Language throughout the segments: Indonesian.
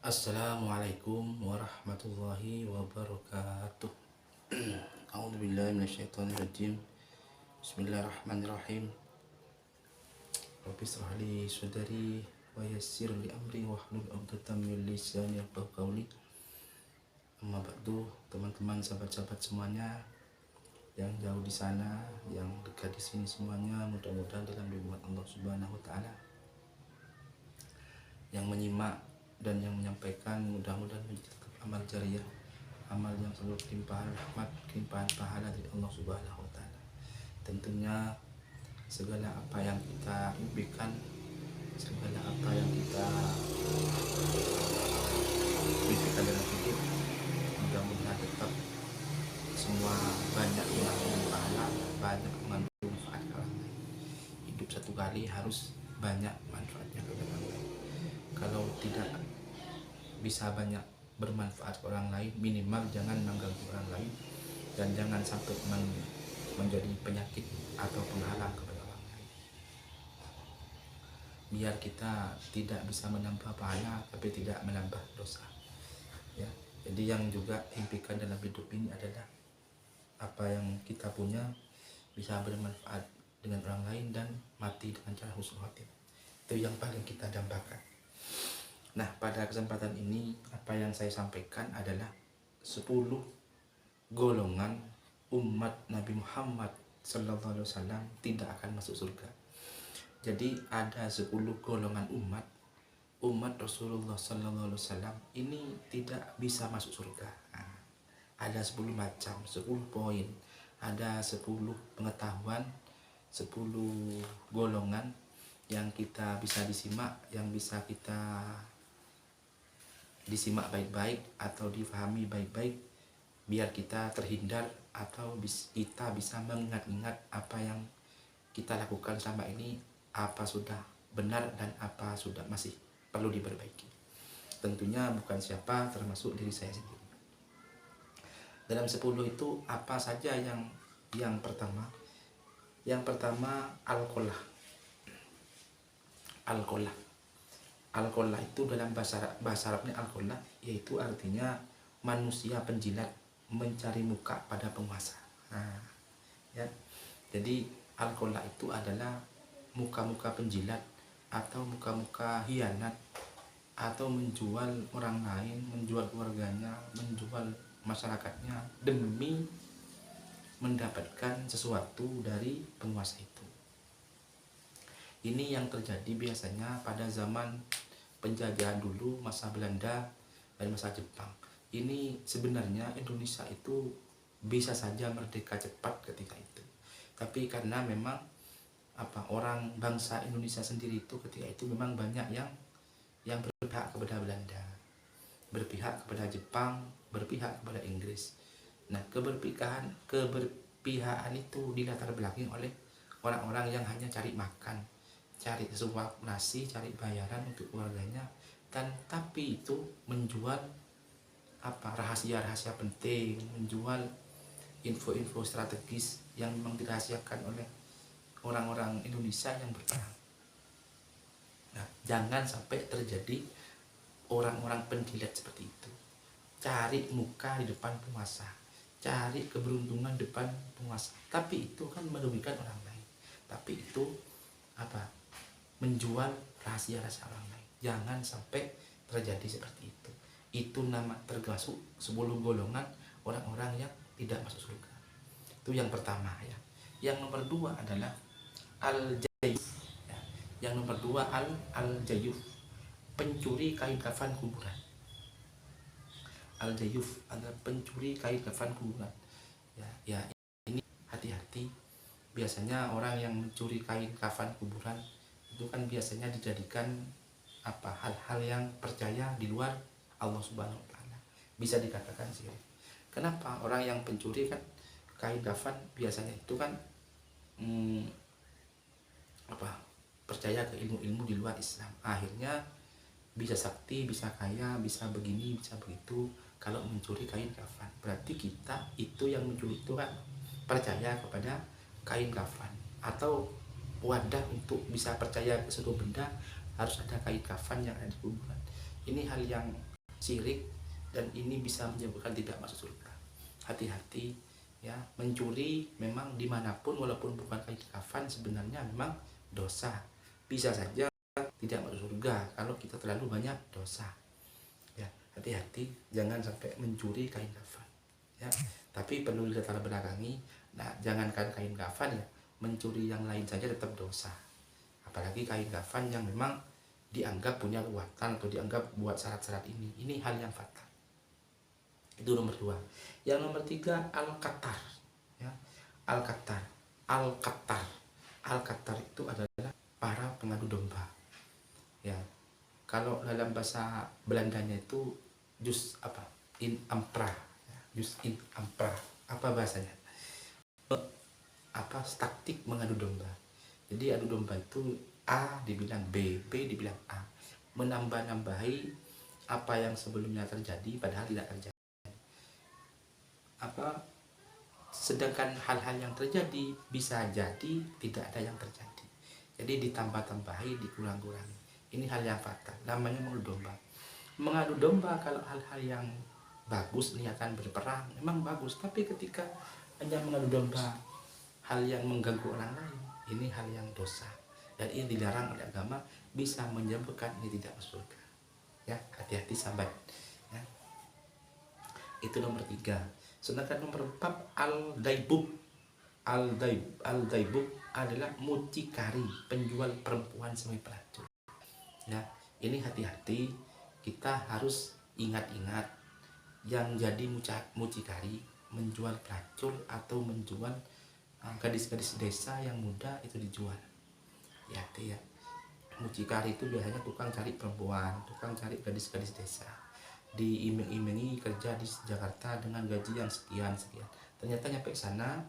Assalamualaikum warahmatullahi wabarakatuh. A'udzubillahi minasyaitonirrajim. Bismillahirrahmanirrahim. Rabbi shrah li sadri wa yassir li amri wahlul 'uqdatam min lisani yafqahu qawli. Amma ba'du, teman-teman, sahabat-sahabat semuanya yang jauh di sana, yang dekat di sini semuanya, mudah-mudahan dalam lindungan Allah Subhanahu wa taala. Yang menyimak dan yang menyampaikan mudah-mudahan menjadi amal jariah, amal yang selalu kelimpahan rahmat, kelimpahan pahala dari Allah Subhanahu wa taala. Tentunya segala apa yang kita impikan, segala apa yang kita impikan dalam hidup, mudah-mudahan tetap semua banyak mengandung pahala, banyak mengandung manfaat orang lain. Hidup satu kali harus banyak manfaatnya kepada orang lain. Kalau tidak bisa banyak bermanfaat ke orang lain, minimal jangan mengganggu orang lain dan jangan sampai menjadi penyakit atau penghalang kepada orang lain. Biar kita tidak bisa menambah pahala tapi tidak menambah dosa. Ya, jadi yang juga impikan dalam hidup ini adalah apa yang kita punya bisa bermanfaat dengan orang lain dan mati dengan cara husnul khotimah. Itu yang paling kita dambakan. Nah, pada kesempatan ini apa yang saya sampaikan adalah 10 golongan umat Nabi Muhammad sallallahu alaihi wasallam tidak akan masuk surga. Jadi ada 10 golongan umat Rasulullah sallallahu alaihi wasallam ini tidak bisa masuk surga. Nah, ada 10 macam, 10 poin, ada 10 pengetahuan, 10 golongan yang kita bisa disimak, yang bisa kita disimak baik-baik atau difahami baik-baik, biar kita terhindar atau kita bisa mengingat-ingat apa yang kita lakukan selama ini, apa sudah benar dan apa sudah masih perlu diperbaiki. Tentunya bukan siapa, termasuk diri saya sendiri. Dalam 10 itu apa saja yang pertama? Yang pertama al-qolah. Al-qolah itu dalam bahasa Arabnya al-qolah, yaitu artinya manusia penjilat mencari muka pada penguasa. Nah, ya. Jadi al-qolah itu adalah muka-muka penjilat atau muka-muka hianat atau menjual orang lain, menjual keluarganya, menjual masyarakatnya demi mendapatkan sesuatu dari penguasa itu. Ini yang terjadi biasanya pada zaman penjajahan dulu, masa Belanda dan masa Jepang. Ini sebenarnya Indonesia itu bisa saja merdeka cepat ketika itu. Tapi karena memang orang bangsa Indonesia sendiri itu ketika itu memang banyak yang berpihak kepada Belanda, berpihak kepada Jepang, berpihak kepada Inggris. Nah, keberpihakan itu dilatar belakangi oleh orang-orang yang hanya cari makan, cari sesuap nasi, cari bayaran untuk keluarganya, tapi itu menjual rahasia-rahasia penting, menjual info-info strategis yang memang dirahasiakan oleh orang-orang Indonesia yang berperang. Nah, jangan sampai terjadi orang-orang penjilat seperti itu. Cari muka di depan penguasa, cari keberuntungan depan penguasa, tapi itu kan merugikan orang lain. Tapi itu menjual rahasia-rahasia orang lain. Jangan sampai terjadi seperti itu. Itu termasuk 10 golongan orang-orang yang tidak masuk surga. Itu yang pertama ya. Yang nomor 2 adalah al-jayuf. Ya. Yang nomor 2 al-jayuf, pencuri kain kafan kuburan. Al-jayuf adalah pencuri kain kafan kuburan. Ya, ini hati-hati. Biasanya orang yang mencuri kain kafan kuburan itu kan biasanya dijadikan hal-hal yang percaya di luar Allah Subhanahu wa taala. Bisa dikatakan syirik. Kenapa? Orang yang pencuri kan kain kafan biasanya itu kan percaya ke ilmu-ilmu di luar Islam. Akhirnya bisa sakti, bisa kaya, bisa begini, bisa begitu kalau mencuri kain kafan. Berarti kita itu yang mencuri itu kan percaya kepada kain kafan, atau wadah untuk bisa percaya ke suatu benda harus ada kain kafan yang ada di kuburan. Ini hal yang syirik, dan ini bisa menyebabkan tidak masuk surga. Hati-hati ya, mencuri memang dimanapun walaupun bukan kain kafan sebenarnya memang dosa. Bisa saja tidak masuk surga kalau kita terlalu banyak dosa. Ya, hati-hati jangan sampai mencuri kain kafan. Ya, tapi perlu dilatar belakangi. Nah, jangankan kain kafan ya, mencuri yang lain saja tetap dosa. Apalagi kain kafan yang memang dianggap punya kekuatan atau dianggap buat syarat-syarat ini hal yang fatal. Itu nomor 2. Yang nomor 3, al-qatar ya. Al-qatar itu adalah para pengadu domba ya. Kalau dalam bahasa Belandanya itu jus in ampra ya. Jus in ampra apa bahasanya, taktik mengadu domba. Jadi adu domba itu A dibilang B, B dibilang A, menambah-nambahi apa yang sebelumnya terjadi padahal tidak terjadi. Sedangkan hal-hal yang terjadi bisa jadi tidak ada yang terjadi. Jadi ditambah-tambahi, dikurang-kurangi. Ini hal yang fatal. Namanya mengadu domba. Mengadu domba kalau hal-hal yang bagus, niatan berperang memang bagus. Tapi ketika hanya mengadu domba hal yang mengganggu orang lain, ini hal yang dosa. Dan ini dilarang oleh agama, bisa menyebabkan ini tidak masuk surga. Ya, hati-hati sahabat. Ya. Itu nomor 3. Sedangkan nomor 4, al-daibub. Al-daibub adalah mucikari, penjual perempuan sebagai pelacur. Ya, ini hati-hati, kita harus ingat-ingat yang jadi mucikari, menjual pelacur atau menjual gadis-gadis desa yang muda itu dijual. Hati-hati ya. Mucikari itu biasanya tukang cari perempuan, tukang cari gadis-gadis desa, diiming-imingi kerja di Jakarta dengan gaji yang sekian. Ternyata nyampe sana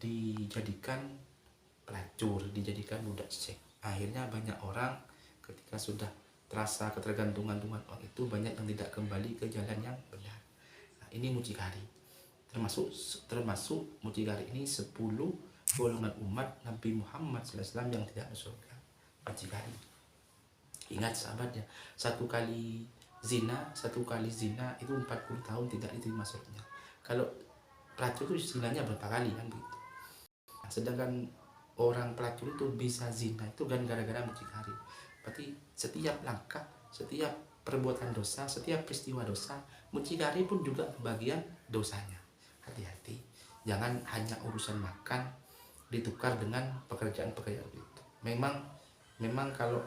dijadikan pelacur, dijadikan budak seks. Akhirnya banyak orang ketika sudah terasa ketergantungan dengan uang itu, banyak yang tidak kembali ke jalan yang benar. Nah, ini mucikari. Termasuk mucikari ini 10 golongan umat Nabi Muhammad SAW yang tidak masuk surga. Mucikari. Ingat sahabatnya, satu kali zina itu 40 tahun tidak diterima surganya. Kalau pelacur itu zinanya berapa kali kan begitu. Nah, sedangkan orang pelacur itu bisa zina itu kan gara-gara mucikari. Berarti setiap langkah, setiap perbuatan dosa, setiap peristiwa dosa, mucikari pun juga bagian dosanya. Hati-hati, jangan hanya urusan makan ditukar dengan pekerjaan-pekerjaan itu. Memang kalau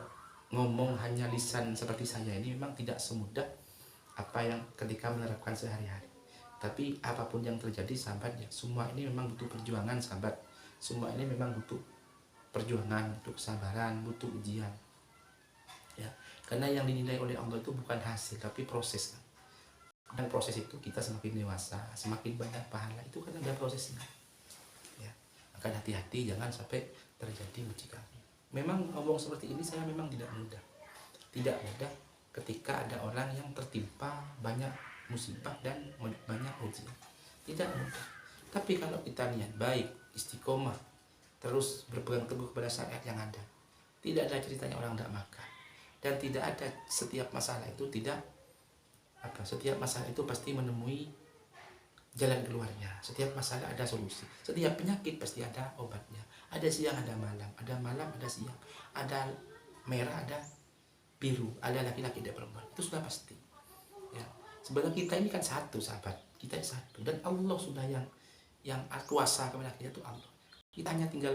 ngomong hanya lisan seperti saya ini memang tidak semudah apa yang ketika menerapkan sehari-hari. Tapi apapun yang terjadi sahabat ya, semua ini memang butuh perjuangan sahabat. Semua ini memang butuh perjuangan, butuh kesabaran, butuh ujian. Ya, karena yang dinilai oleh Allah itu bukan hasil tapi proses. Dan proses itu kita semakin dewasa, semakin banyak pahala itu kan ada prosesnya. Ya, akan hati-hati jangan sampai terjadi mucikari. Memang ngomong seperti ini saya memang tidak mudah ketika ada orang yang tertimpa banyak musibah dan banyak ujian, tidak mudah. Tapi kalau kita niat baik, istiqomah, terus berpegang teguh kepada syariat yang ada, tidak ada ceritanya orang tidak makan, dan tidak ada setiap masalah itu setiap masalah itu pasti menemui jalan keluarnya. Setiap masalah ada solusi. Setiap penyakit pasti ada obatnya. Ada siang, ada malam. Ada malam, ada siang. Ada merah, ada biru. Ada laki-laki, ada perempuan. Itu sudah pasti. Ya. Sebenarnya kita ini kan satu, sahabat. Kita satu. Dan Allah sudah yang kuasa kepada kita itu Allah. Kita hanya tinggal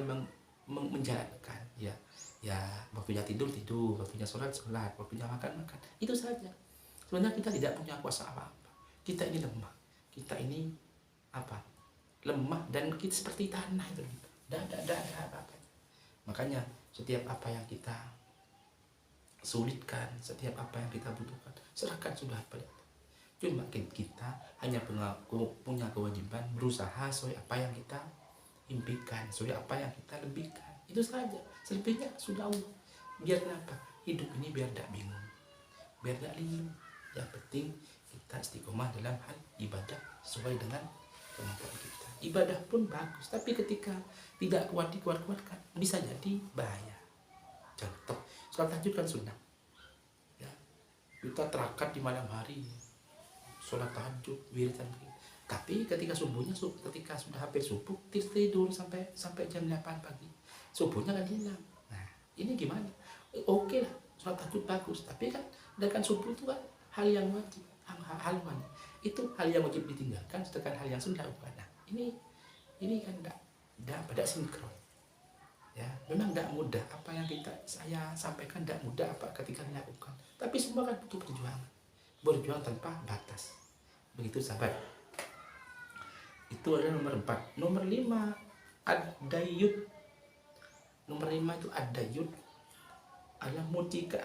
menjalankan. Ya, waktunya tidur, waktunya sholat, waktunya makan. Itu saja. Sebenarnya kita tidak punya kuasa apa-apa. Kita ini lemah. Kita ini lemah dan kita seperti tanah itu. Tidak ada apa-apa. Makanya setiap apa yang kita sulitkan, setiap apa yang kita butuhkan, serahkan sudah pada Allah. Cuma kita hanya punya kewajiban berusaha sesuai apa yang kita impikan, sesuai apa yang kita lebihkan. Itu saja. Selebihnya sudah Allah. Biar apa? Hidup ini biar tidak bingung, biar tidak linglung. Yang penting kita istiqomah dalam hal ibadah sesuai dengan kemampuan kita. Ibadah pun bagus, tapi ketika tidak dikuatkan bisa jadi bahaya. Contoh, sholat tahajud kan sunnah. Ya. kita terakat di malam hari, sholat tahajud, wiridan. Tapi ketika subuhnya, ketika sudah hampir subuh, tidur sampai jam 8 pagi, subuhnya kan hilang. Nah, ini gimana? Oke lah, sholat tahajud bagus, tapi kan sedangkan subuh itu kan hal yang wajib, hal wajib. Itu hal yang wajib ditinggalkan, sedangkan hal yang sunnah bukan. Nah, ini kan tidak sinkron. Ya, memang tidak mudah apa yang saya sampaikan, tidak mudah apa ketika dilakukan. Tapi semua kan butuh perjuangan, berjuang tanpa batas. Begitu sahabat. Itu adalah nomor 4. Nomor 5 ad-dayyut. Nomor 5 itu ad-dayyut adalah mutika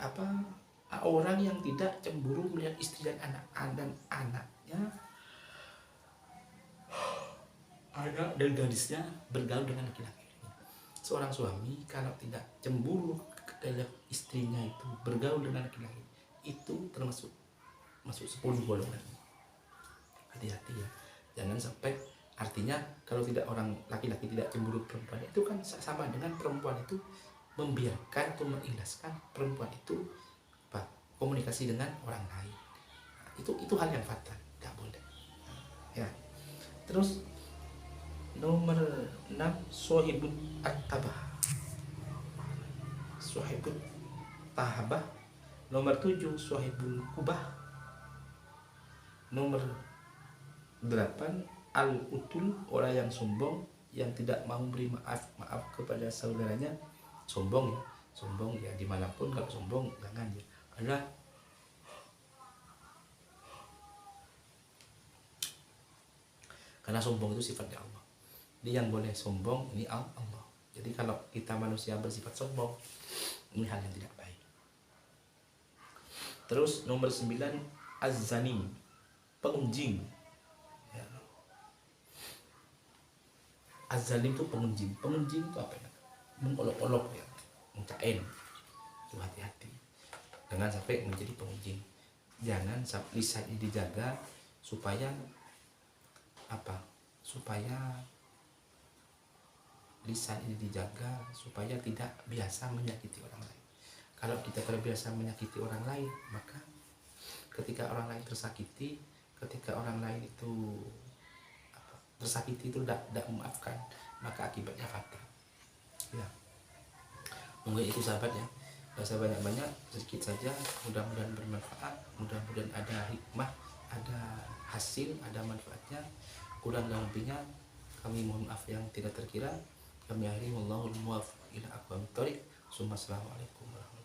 orang yang tidak cemburu melihat istri dan anaknya, anak dan gadisnya bergaul dengan laki-laki. Seorang suami kalau tidak cemburu terhadap istrinya itu bergaul dengan laki-laki, itu termasuk masuk 10 golongan. Hati-hati ya, jangan sampai, artinya kalau tidak, orang laki-laki tidak cemburu perempuan itu kan sama dengan perempuan itu membiarkan atau mengikhlaskan perempuan itu komunikasi dengan orang lain. Itu hal yang fatal, nggak boleh ya. Terus nomor 6 sohibut at-tabah, sohibut tahabah. Nomor 7 sohibul kubah. Nomor 8 al-utul, orang yang sombong, yang tidak mau beri maaf kepada saudaranya. Sombong ya dimanapun, kalau sombong jangan ya. Karena sombong itu sifatnya Allah. Dia yang boleh sombong ini Allah. Jadi kalau kita manusia bersifat sombong, ini hal yang tidak baik. Terus nomor 9 az-zanim, pengunjing. Ya. Az-zalim itu pengunjing. Pengunjing itu apa ya? Mengolok-olok ya, mencain. Itu hati-hati. Jangan sampai menjadi pengunjing. Jangan lisan ini dijaga supaya lisan ini dijaga supaya tidak biasa menyakiti orang lain. Kalau kita terbiasa menyakiti orang lain, maka ketika orang lain tersakiti, ketika orang lain itu tersakiti itu tidak memaafkan, maka akibatnya fatal. Ya, mungkin itu sahabat ya. Tidak usah banyak-banyak, sedikit saja. Mudah-mudahan bermanfaat, mudah-mudahan ada hikmah, ada hasil, ada manfaatnya. Kurang dan lebihnya kami mohon maaf yang tidak terkira. Kami akhiri, wallahul muwaffiq ila aqwamit thoriq. Assalamualaikum warahmatullahi wabarakatuh.